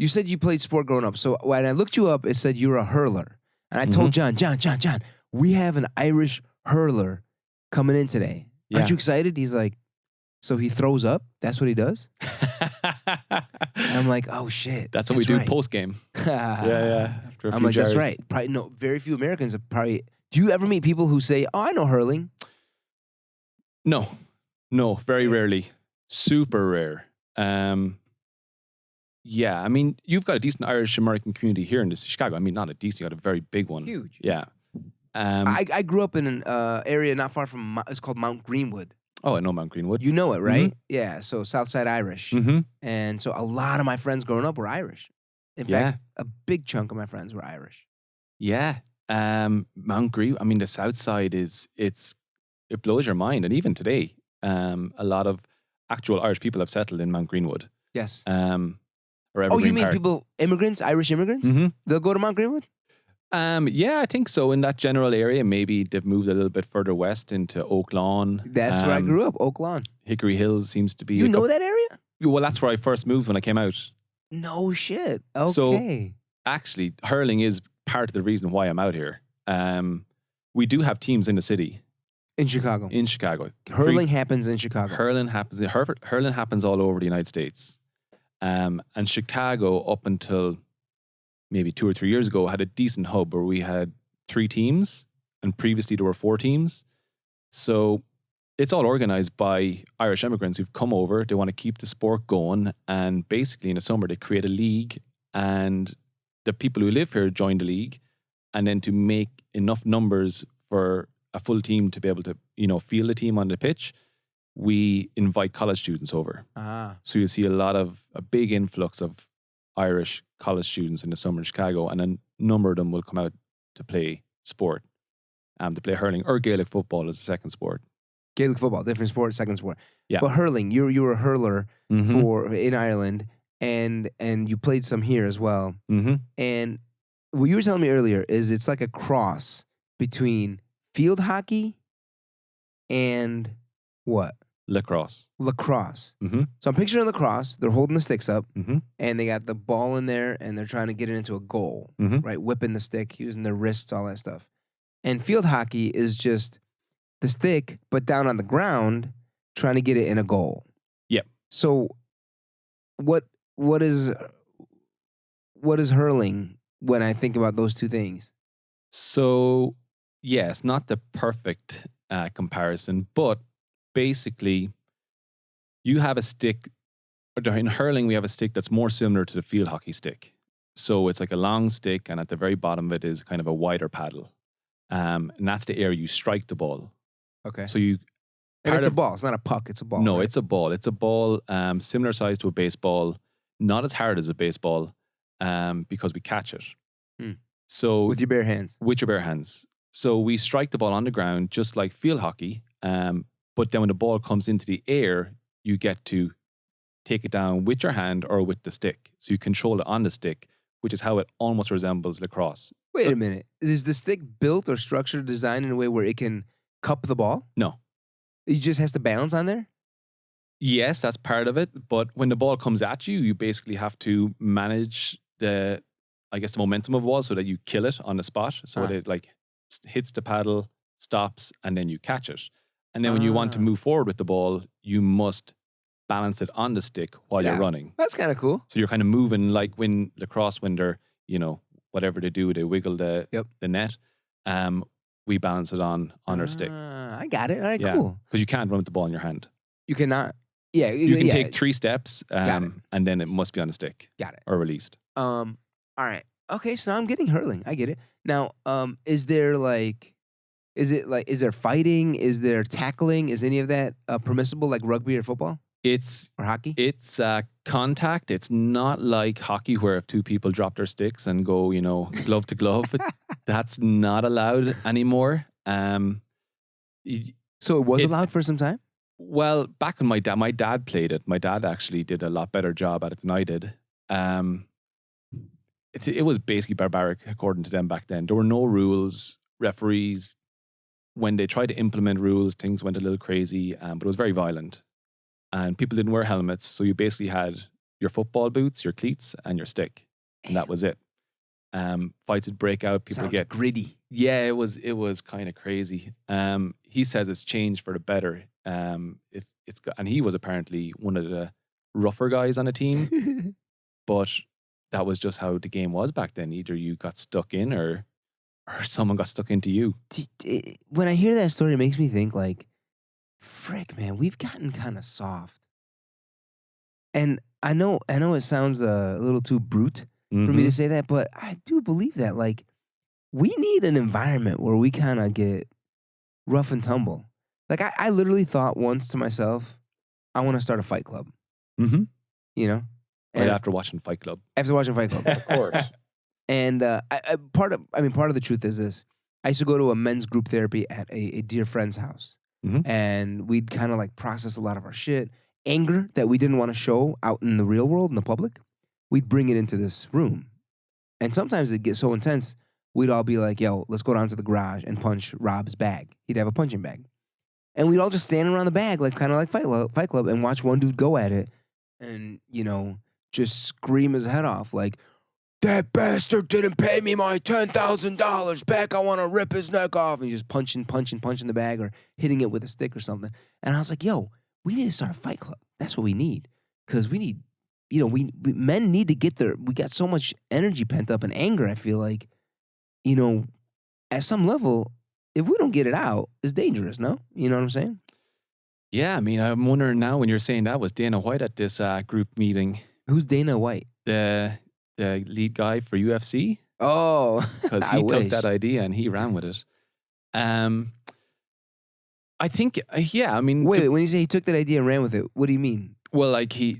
You said you played sport growing up. So when I looked you up, it said you were a hurler. And I told John, we have an Irish hurler coming in today. Aren't you excited? He's like, so he throws up? That's what he does? And I'm like, oh, shit. That's what we do post-game. Yeah. After a few I'm like, jars. that's right. Probably no, very few Americans have probably... Do you ever meet people who say, oh, I know hurling? No, very rarely. Super rare. Yeah, I mean, you've got a decent Irish-American community here in Chicago. I mean, not a decent, you got a very big one. Huge. Yeah. I grew up in an area not far from, it's called Mount Greenwood. Oh, I know Mount Greenwood. You know it, right? Yeah, so Southside Irish. Mm-hmm. And so a lot of my friends growing up were Irish. In fact, a big chunk of my friends were Irish. Yeah. Mount Greenwood, I mean, the South Side it blows your mind. And even today, a lot of actual Irish people have settled in Mount Greenwood. Yes. Or you mean Park. people, immigrants, Irish immigrants? Mm-hmm. They'll go to Mount Greenwood? Yeah, I think so. In that general area, maybe they've moved a little bit further west into Oak Lawn. That's where I grew up, Oak Lawn. Hickory Hills seems to be... You know that area? Well, that's where I first moved when I came out. No shit. Okay. So, actually, hurling is part of the reason why I'm out here. We do have teams in the city. In Chicago? In Chicago. Hurling happens in Chicago? Hurling happens all over the United States. And Chicago, up until maybe 2 or 3 years ago, had a decent hub where we had 3 teams, and previously there were 4 teams. So it's all organized by Irish immigrants who've come over. They want to keep the sport going, and basically in the summer they create a league, and the people who live here join the league, and then to make enough numbers for a full team to be able to, field the team on the pitch, we invite college students over. So you see a big influx of Irish college students in the summer in Chicago, and a number of them will come out to play sport, to play hurling or Gaelic football as a second sport. Gaelic football, different sport, second sport. Yeah. But hurling, you were a hurler in Ireland, and you played some here as well. Mm-hmm. And what you were telling me earlier is it's like a cross between field hockey and what? Lacrosse. Mm-hmm. So I'm picturing lacrosse. They're holding the sticks up, Mm-hmm. and they got the ball in there, and they're trying to get it into a goal, right? Whipping the stick, using their wrists, all that stuff. And field hockey is just the stick, but down on the ground, trying to get it in a goal. Yep. So, what is hurling when I think about those two things? So, yes, not the perfect comparison, but basically, you have a stick. In hurling, we have a stick that's more similar to the field hockey stick. So it's like a long stick, and at the very bottom of it is kind of a wider paddle. And that's the area you strike the ball. Okay. So you... And it's a ball. It's not a puck. It's a ball. No, right? it's a ball. It's a ball similar size to a baseball, not as hard as a baseball, because we catch it. So with your bare hands. With your bare hands. So we strike the ball on the ground, just like field hockey. But then when the ball comes into the air, you get to take it down with your hand or with the stick. So you control it on the stick, which is how it almost resembles lacrosse. Wait a minute. Is the stick built or structured, designed in a way where it can cup the ball? No. It just has to balance on there? Yes, that's part of it. But when the ball comes at you, you basically have to manage the momentum of the ball so that you kill it on the spot. So that it hits the paddle, stops, and then you catch it. And then when you want to move forward with the ball, you must balance it on the stick while you're running. That's kind of cool. So you're kind of moving like when lacrosse, when they're, whatever they do, they wiggle the net. We balance it on our stick. I got it. All right, cool. Because you can't run with the ball in your hand. You cannot. Yeah. You can take 3 steps and then it must be on the stick. Got it. Or released. All right. Okay, so now I'm getting hurling. I get it. Now, is there fighting? Is there tackling? Is any of that permissible like rugby or football? Or hockey? It's contact. It's not like hockey where if 2 people drop their sticks and go, glove to glove. That's not allowed anymore. So it was allowed for some time? Well, back when my dad played it, my dad actually did a lot better job at it than I did. It was basically barbaric according to them back then. There were no rules. Referees, when they tried to implement rules, things went a little crazy, but it was very violent. And people didn't wear helmets, so you basically had your football boots, your cleats, and your stick, and that was it. Fights would break out. People Sounds get gritty. Yeah, it was kind of crazy. He says it's changed for the better. And he was apparently one of the rougher guys on the team, but that was just how the game was back then. Either you got stuck in, or someone got stuck into you. When I hear that story, it makes me think like, frick, man, we've gotten kind of soft. And I know it sounds a little too brute for me to say that, but I do believe that. Like, we need an environment where we kind of get rough and tumble. Like, I literally thought once to myself, I want to start a fight club. Mm-hmm. You know? Right after watching Fight Club. After watching Fight Club, of course. And part of the truth is this. I used to go to a men's group therapy at a dear friend's house. Mm-hmm. And we'd kind of like process a lot of our shit. Anger that we didn't want to show out in the real world, in the public, we'd bring it into this room. And sometimes it'd get so intense, we'd all be like, yo, let's go down to the garage and punch Rob's bag. He'd have a punching bag. And we'd all just stand around the bag, like kind of like Fight Club, and watch one dude go at it and, you know, just scream his head off like, that bastard didn't pay me my $10,000 back. I want to rip his neck off. And just punching the bag or hitting it with a stick or something. And I was like, yo, we need to start a fight club. That's what we need. Because we need, you know, we men need to get there. We got so much energy pent up and anger, I feel like, you know, at some level, if we don't get it out, it's dangerous, no? You know what I'm saying? Yeah, I mean, I'm wondering now when you're saying that, was Dana White at this group meeting? Who's Dana White? The lead guy for UFC. Oh, because he took that idea and he ran with it. I think, yeah, I mean... Wait, when you say he took that idea and ran with it, what do you mean? Well, like you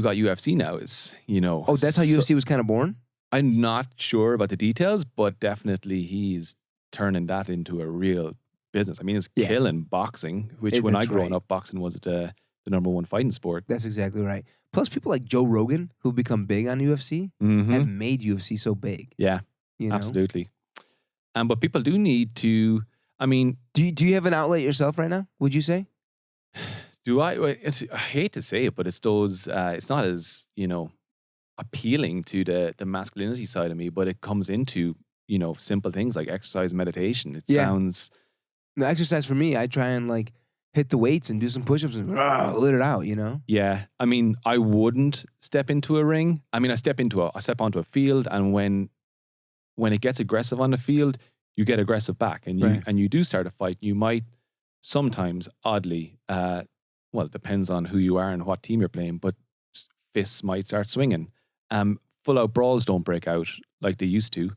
got UFC now, is, you know... Oh, that's how UFC was kind of born? I'm not sure about the details, but definitely he's turning that into a real business. I mean, it's killing boxing, which when I grew up, boxing was the number one fighting sport. That's exactly right. Plus, people like Joe Rogan, who've become big on UFC, have made UFC so big. Yeah, you know? Absolutely. But people do need to, I mean... Do you have an outlet yourself right now, would you say? Do I? I hate to say it, but it's those, it's not as, you know, appealing to the masculinity side of me, but it comes into, you know, simple things like exercise, meditation. It sounds... The exercise for me, I try and like hit the weights and do some push-ups and let it out, you know? Yeah. I mean, I wouldn't step into a ring. I mean, I step onto a field, and when it gets aggressive on the field, you get aggressive back, and you do start a fight. You might sometimes, oddly, well, it depends on who you are and what team you're playing, but fists might start swinging. Full-out brawls don't break out like they used to.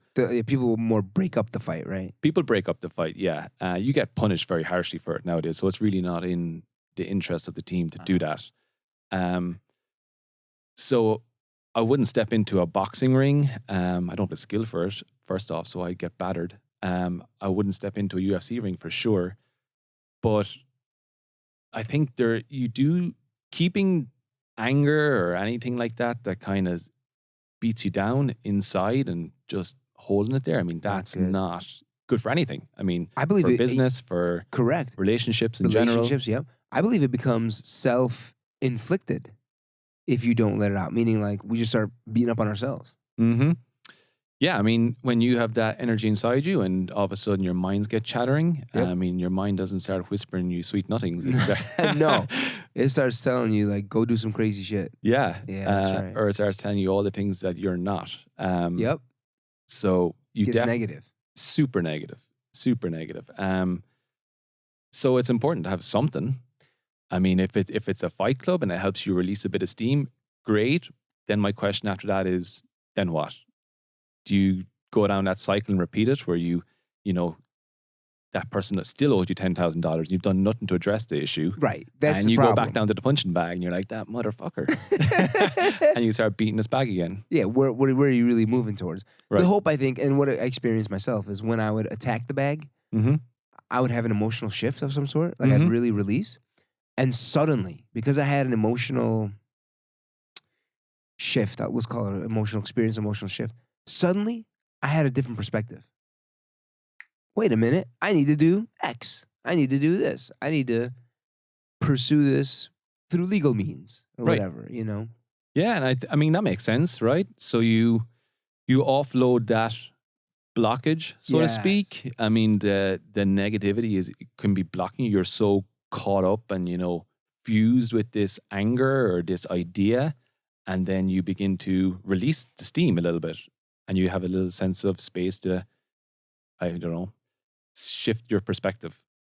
People will more break up the fight, right? People break up the fight, yeah. You get punished very harshly for it nowadays, so it's really not in the interest of the team to do that. So I wouldn't step into a boxing ring. I don't have the skill for it, first off, so I get battered. I wouldn't step into a UFC ring for sure. But I think keeping anger or anything like that kind of beats you down inside and just holding it there. I mean, that's not good for anything. I mean, I believe for business, for relationships in general. Relationships, yep. I believe it becomes self-inflicted if you don't let it out, meaning like we just start beating up on ourselves. Mm-hmm. Yeah, I mean, when you have that energy inside you and all of a sudden your minds get chattering, I mean, your mind doesn't start whispering you sweet nothings. No, it starts telling you like, go do some crazy shit. Yeah. That's right. Or it starts telling you all the things that you're not. Yep. So you get negative. Super negative. Super negative. So it's important to have something. I mean, if it's a fight club and it helps you release a bit of steam, great. Then my question after that is, then what? Do you go down that cycle and repeat it where you know, that person that still owes you $10,000 and you've done nothing to address the issue. Right. That's and you go back down to the punching bag and you're like, that motherfucker. And you start beating his bag again. Yeah, where are you really moving towards? Right. The hope, I think, and what I experienced myself is when I would attack the bag, I would have an emotional shift of some sort. Like I'd really release. And suddenly, because I had an emotional shift, let's call it an emotional experience, emotional shift, suddenly I had a different perspective. Wait a minute, I need to do X. I need to do this. I need to pursue this through legal means or whatever, you know? Yeah, and I mean that makes sense, right? So you offload that blockage, so to Yes. speak. I mean the negativity can be blocking you. You're so caught up and fused with this anger or this idea, and then you begin to release the steam a little bit, and you have a little sense of space to, I don't know, shift your perspective.